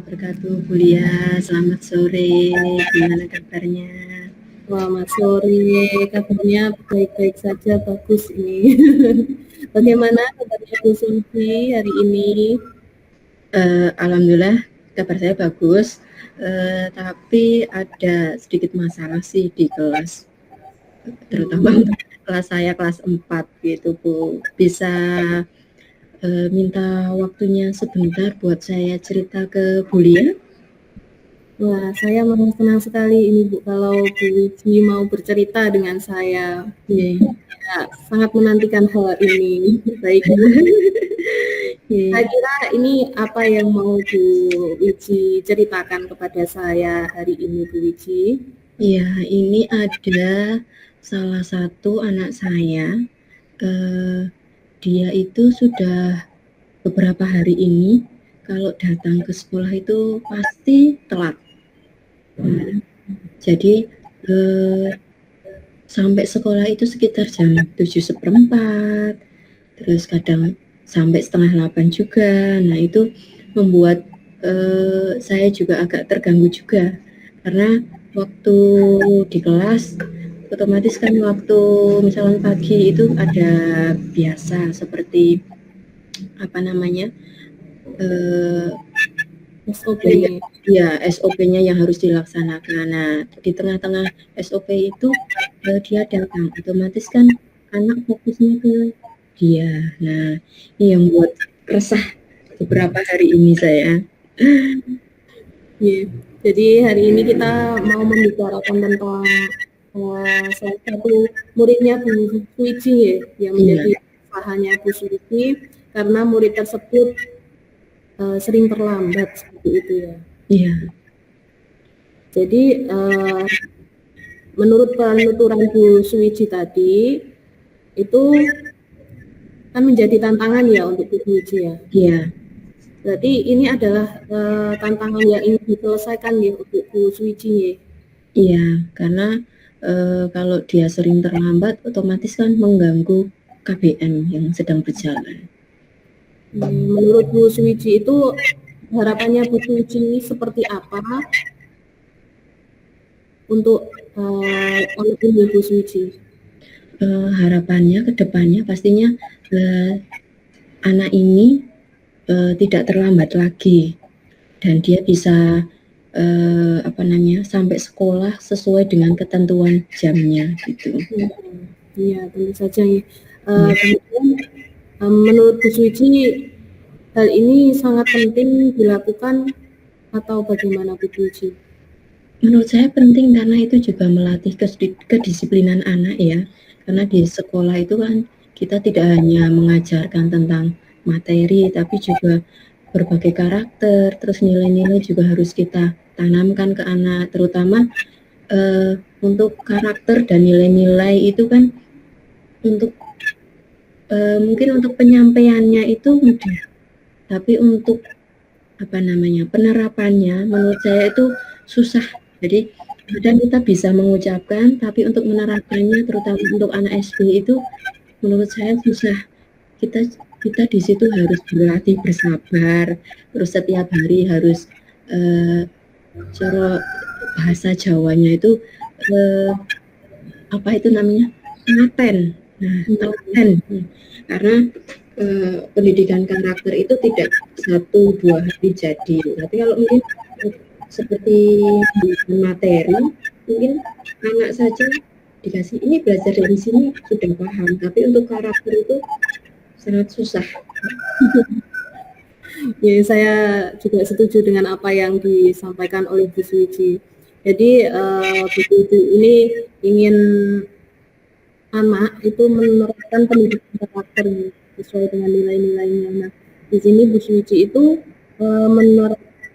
wabarakatuh. Bu Lia, selamat sore. Gimana kabarnya? Selamat sore, kabarnya baik-baik saja, bagus ini. Bagaimana kabarnya Bu Sulfi hari ini? Alhamdulillah kabar saya bagus, tapi ada sedikit masalah sih di kelas, terutama untuk kelas saya kelas 4 gitu Bu. Bisa minta waktunya sebentar buat saya cerita ke Bu Lia? Wah, saya memang senang sekali ini Bu, kalau Bu Wiji mau bercerita dengan saya. Ya, sangat menantikan hal ini. Baik, saya kira ini apa yang mau Bu Wiji ceritakan kepada saya hari ini, Bu Wiji? Iya, ini ada salah satu anak saya, dia itu sudah beberapa hari ini kalau datang ke sekolah itu pasti telat. Jadi sampai sekolah itu sekitar jam 7:15, terus kadang sampai 7:30 juga. Nah itu membuat saya juga agak terganggu juga, karena waktu di kelas otomatis kan waktu misalnya pagi itu ada biasa seperti apa namanya SOP. Ya, SOP-nya yang harus dilaksanakan. Nah, di tengah-tengah SOP itu dia datang, otomatis kan anak fokusnya ke dia. Nah, ini yang buat resah beberapa hari ini saya. Yeah. Jadi hari ini kita mau membicarakan tentang salah satu muridnya Bu Suici ya, yang menjadi usahanya Bu Suici, karena murid tersebut sering terlambat seperti itu ya. Iya. Jadi menurut penuturan Bu Suici tadi itu kan menjadi tantangan ya untuk Bu Suici ya. Iya. Berarti ini adalah tantangan yang ingin diselesaikan ya untuk Bu Suici ya. Iya, karena kalau dia sering terlambat, otomatis kan mengganggu KBM yang sedang berjalan. Menurut Bu Suici itu harapannya Bu Suici seperti apa untuk anak ini Bu Suici? Harapannya ke depannya pastinya anak ini tidak terlambat lagi dan dia bisa sampai sekolah sesuai dengan ketentuan jamnya gitu. Iya, tentu saja ya. Kemudian menurut Bu Suici hal ini sangat penting dilakukan atau bagaimana Bu Suici? Menurut saya penting karena itu juga melatih kedisiplinan anak ya. Karena di sekolah itu kan kita tidak hanya mengajarkan tentang materi, tapi juga berbagai karakter, terus nilai-nilai juga harus kita tanamkan ke anak, terutama untuk karakter dan nilai-nilai itu kan untuk mungkin untuk penyampaiannya itu mudah, tapi untuk penerapannya menurut saya itu susah. Jadi kadang kita bisa mengucapkan, tapi untuk menerapkannya, terutama untuk anak SD itu menurut saya susah. Kita di situ harus berlatih bersabar, terus setiap hari harus cara bahasa Jawanya itu telaten. Nah, telaten. Karena pendidikan karakter itu tidak 1-2 hari jadi. Tapi kalau mungkin seperti materi, mungkin anak saja dikasih ini belajar dari sini sudah paham, tapi untuk karakter itu sangat susah. Ya, saya juga setuju dengan apa yang disampaikan oleh Bu Suici. Jadi Bu Suici ini ingin anak itu menerapkan pendidikan karakter sesuai dengan nilai-nilainya. Nah, di sini Bu Suici itu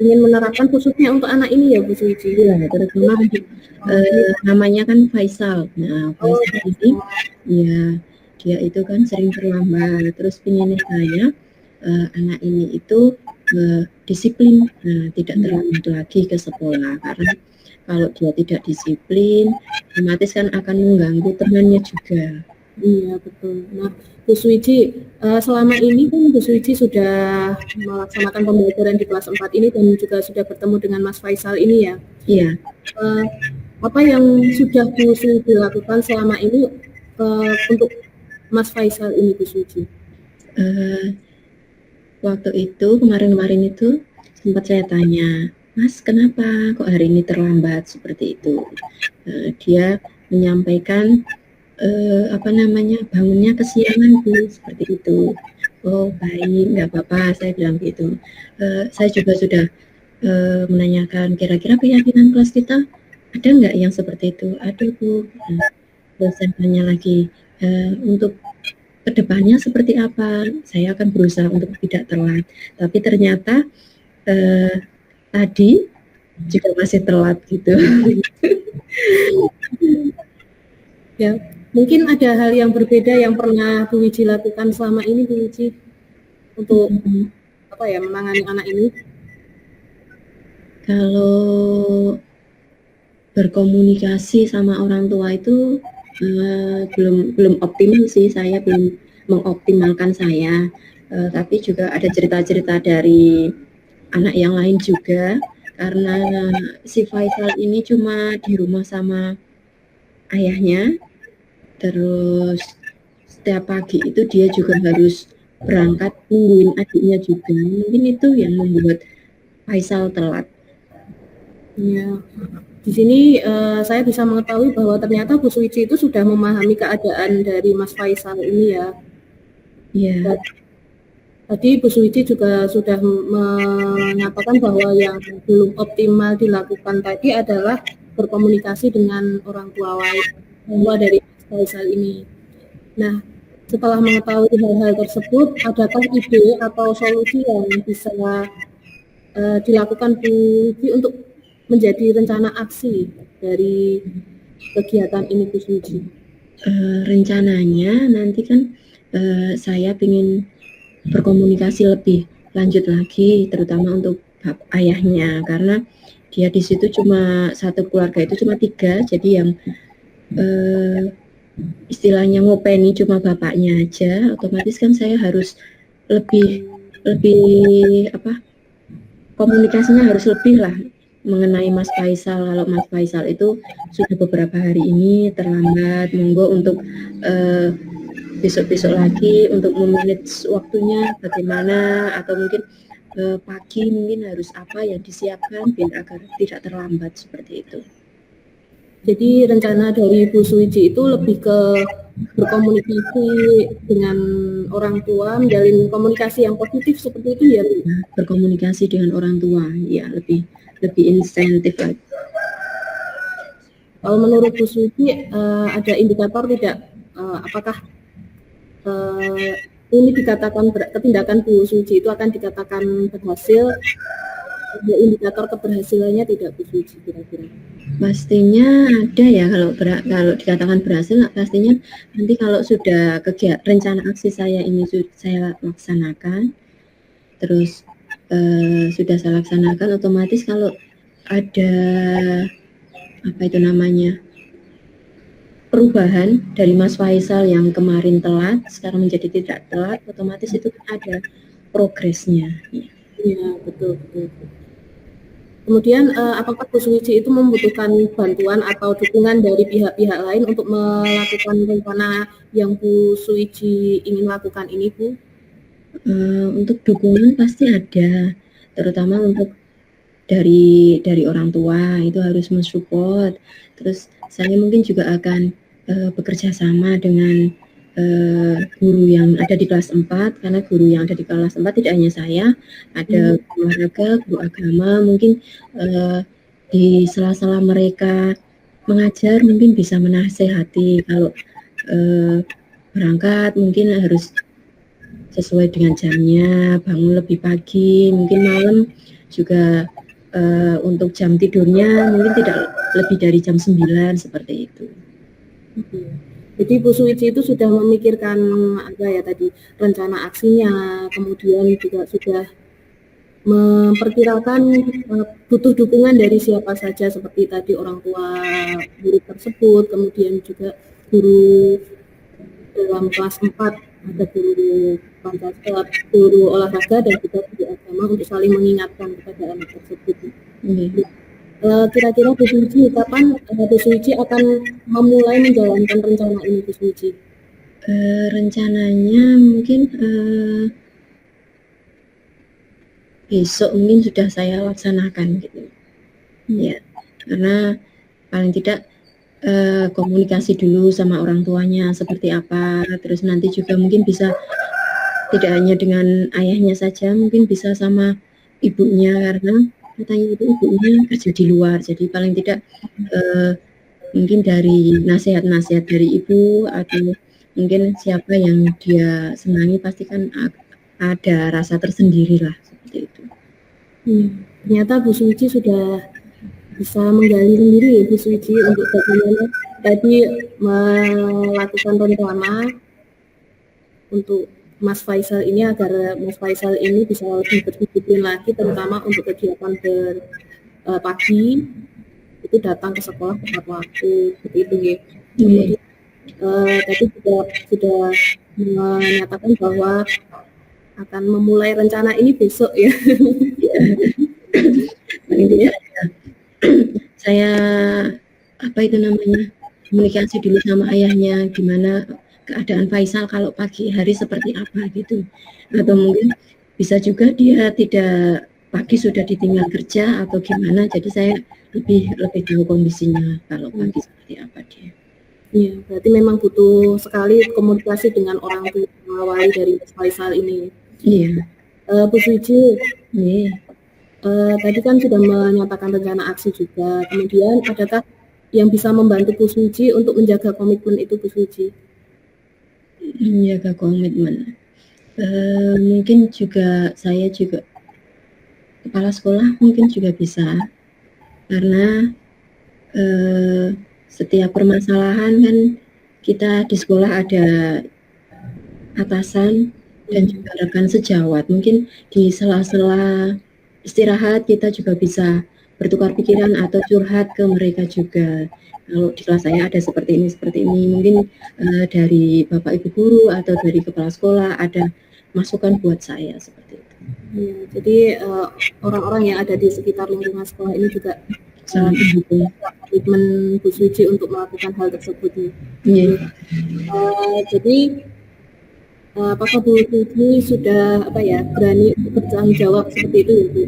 ingin menerapkan khususnya untuk anak ini ya Bu Suici. Iya, terutama namanya kan Faisal. Nah, Faisal ini ya dia itu kan sering terlambat. Terus pengen saya anak ini itu disiplin, tidak terlambat lagi ke sekolah, karena kalau dia tidak disiplin, otomatis kan akan mengganggu temannya juga. Iya, betul. Nah, Bu Suwiji, selama ini kan Bu Suwiji sudah melaksanakan pembelajaran di kelas 4 ini dan juga sudah bertemu dengan Mas Faisal ini ya. Iya. Apa yang sudah Bu Suwiji lakukan selama ini untuk Mas Faisal ini, Bu Suwiji? Waktu itu kemarin-kemarin itu sempat saya tanya, Mas kenapa kok hari ini terlambat seperti itu? Dia menyampaikan bangunnya kesiangan Bu, seperti itu. Oh baik, nggak apa-apa, saya bilang gitu. Saya juga sudah menanyakan kira-kira keyakinan kelas kita ada nggak yang seperti itu? Ada Bu. Terus saya tanya lagi, untuk kedepannya seperti apa? Saya akan berusaha untuk tidak telat. Tapi ternyata tadi juga masih telat gitu. Ya, mungkin ada hal yang berbeda yang pernah Bu Wiji lakukan selama ini, Bu Wiji, untuk menangani anak ini. Kalau berkomunikasi sama orang tua itu belum optimal sih, saya belum mengoptimalkan saya. Tapi juga ada cerita-cerita dari anak yang lain juga, karena si Faisal ini cuma di rumah sama ayahnya, terus setiap pagi itu dia juga harus berangkat nungguin adiknya juga. Mungkin itu yang membuat Faisal telat. Ya, di sini saya bisa mengetahui bahwa ternyata Bu Suwiji itu sudah memahami keadaan dari Mas Faisal ini ya. Iya. Tadi Bu Suwiji juga sudah menyatakan bahwa yang belum optimal dilakukan tadi adalah berkomunikasi dengan orang tua dari Mas Faisal ini. Nah, setelah mengetahui hal-hal tersebut, adakah ide atau solusi yang bisa dilakukan Bu Suwiji untuk menjadi rencana aksi dari kegiatan ini, Bu Suwiji? Rencananya nanti kan saya ingin berkomunikasi lebih lanjut lagi, terutama untuk ayahnya, karena dia di situ cuma satu keluarga itu cuma 3, jadi yang istilahnya ngopeni cuma bapaknya aja, otomatis kan saya harus lebih komunikasinya harus lebih lah mengenai Mas Faisal. Kalau Mas Faisal itu sudah beberapa hari ini terlambat, monggo untuk besok-besok lagi untuk memanage waktunya bagaimana, atau mungkin pagi mungkin harus apa yang disiapkan biar agar tidak terlambat seperti itu. Jadi rencana dari Bu Suwiji itu lebih ke berkomunikasi dengan orang tua, menjalin komunikasi yang positif seperti itu ya, Bu? Berkomunikasi dengan orang tua, ya lebih insentif lagi. Kalau menurut Bu Suwiji ada indikator tidak apakah ini dikatakan tindakan Bu Suwiji itu akan dikatakan berhasil? Ada indikator keberhasilannya tidak, Bu Suwiji, kira-kira? Pastinya ada ya, kalau dikatakan berhasil, pastinya nanti kalau sudah rencana aksi saya ini saya laksanakan, terus sudah saya laksanakan, otomatis kalau ada perubahan dari Mas Faisal yang kemarin telat, sekarang menjadi tidak telat, otomatis itu ada progresnya. Iya, betul. Kemudian apakah Bu Suwiji itu membutuhkan bantuan atau dukungan dari pihak-pihak lain untuk melakukan rencana yang Bu Suwiji ingin lakukan ini, Bu? Untuk dukungan pasti ada, terutama untuk dari orang tua itu harus mensupport. Terus saya mungkin juga akan bekerja sama dengan guru yang ada di kelas 4, karena guru yang ada di kelas 4 tidak hanya saya, ada olahraga, guru agama, mungkin di sela-sela mereka mengajar mungkin bisa menasehati kalau berangkat mungkin harus sesuai dengan jamnya, bangun lebih pagi, mungkin malam juga untuk jam tidurnya mungkin tidak lebih dari jam 9 seperti itu. Jadi Bu Suwiji itu sudah memikirkan rencana aksinya, kemudian juga sudah memperkirakan butuh dukungan dari siapa saja, seperti tadi orang tua guru tersebut, kemudian juga guru dalam kelas 4 ada guru Pancasila, guru olahraga dan juga guru agama untuk saling mengingatkan kepada anak tersebut. Kira-kira Bu Suci, kapan Bu Suci akan memulai menjalankan rencana ini, Bu Suci? Rencananya mungkin besok mungkin sudah saya laksanakan gitu. Ya, karena paling tidak komunikasi dulu sama orang tuanya seperti apa, terus nanti juga mungkin bisa tidak hanya dengan ayahnya saja, mungkin bisa sama ibunya, karena katanya itu ibunya kerja di luar, jadi paling tidak mungkin dari nasihat-nasihat dari ibu atau mungkin siapa yang dia senangi pasti kan ada rasa tersendiri lah seperti itu. Ternyata Bu Suci sudah bisa menggali sendiri Bu Suci untuk bagaimana tadi melakukan rencana untuk Mas Faisal ini agar Mas Faisal ini bisa lebih berdisiplin lagi, terutama untuk kegiatan pagi itu datang ke sekolah tepat waktu seperti itu ya. Kemudian tadi juga sudah menyatakan bahwa akan memulai rencana ini besok ya. Saya komunikasi dulu sama ayahnya gimana keadaan Faisal kalau pagi hari seperti apa gitu, atau mungkin bisa juga dia tidak pagi sudah ditinggal kerja atau gimana, jadi saya lebih tahu kondisinya kalau pagi seperti apa dia. Iya, berarti memang butuh sekali komunikasi dengan orang tua wali dari Mas Faisal ini. Iya. Bu Suci, tadi kan sudah menyatakan rencana aksi juga. Kemudian adakah yang bisa membantu Bu Suci untuk menjaga komitmen itu, Bu Suci? Menjaga komitmen. Mungkin juga saya juga kepala sekolah mungkin juga bisa, karena setiap permasalahan kan kita di sekolah ada atasan dan juga rekan sejawat, mungkin di sela-sela istirahat kita juga bisa bertukar pikiran atau curhat ke mereka juga. Kalau di kelas saya ada seperti ini, mungkin dari Bapak Ibu guru atau dari kepala sekolah ada masukan buat saya seperti itu. Ya, jadi orang-orang yang ada di sekitar lingkungan sekolah ini juga komitmen Bu Suci untuk melakukan hal tersebut. Iya. Jadi apakah Bu Suci sudah berani bertanggung jawab seperti itu ya Bu?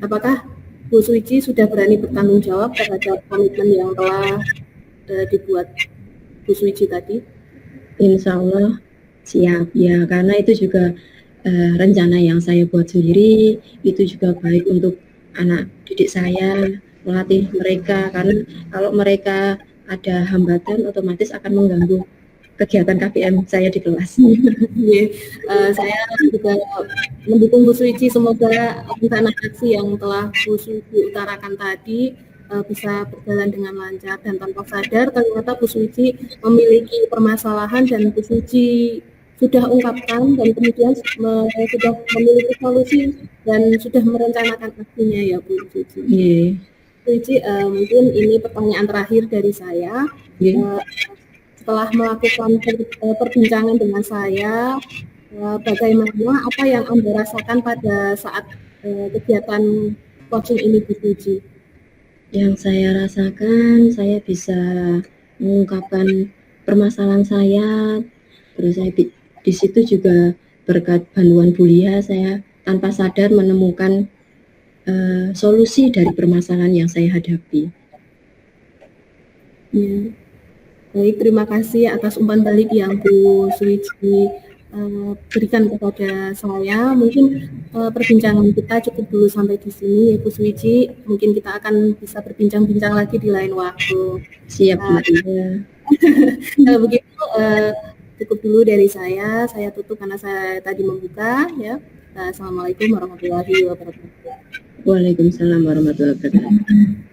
Apakah Bu Suci sudah berani bertanggung jawab terhadap komitmen yang telah dibuat Bu Suci tadi? Insya Allah siap ya, karena itu juga rencana yang saya buat sendiri, itu juga baik untuk anak didik saya, melatih mereka, karena kalau mereka ada hambatan otomatis akan mengganggu kegiatan KPM saya di kelas. Saya juga mendukung Bu Suci, semoga rencana aksi yang telah Bu Suci utarakan tadi bisa berjalan dengan lancar, dan tanpa sadar ternyata Bu Suci memiliki permasalahan dan Bu Suci sudah ungkapkan dan kemudian sudah memiliki solusi dan sudah merencanakan aksinya ya Bu Suci. Suci, mungkin ini pertanyaan terakhir dari saya. Setelah melakukan perbincangan dengan saya, bagaimana apa yang Anda rasakan pada saat kegiatan coaching ini Bu Suci? Yang saya rasakan, saya bisa mengungkapkan permasalahan saya, terus saya di situ juga berkat bantuan Bu Lia, saya tanpa sadar menemukan solusi dari permasalahan yang saya hadapi. Ya. Baik, terima kasih atas umpan balik yang Bu Suci berikan kepada saya. Mungkin perbincangan kita cukup dulu sampai di sini ya Bu Suci. Mungkin kita akan bisa berbincang-bincang lagi di lain waktu. Siap, kalau begitu cukup dulu dari saya. Saya tutup karena saya tadi membuka ya. Assalamualaikum warahmatullahi wabarakatuh. Waalaikumsalam warahmatullahi wabarakatuh.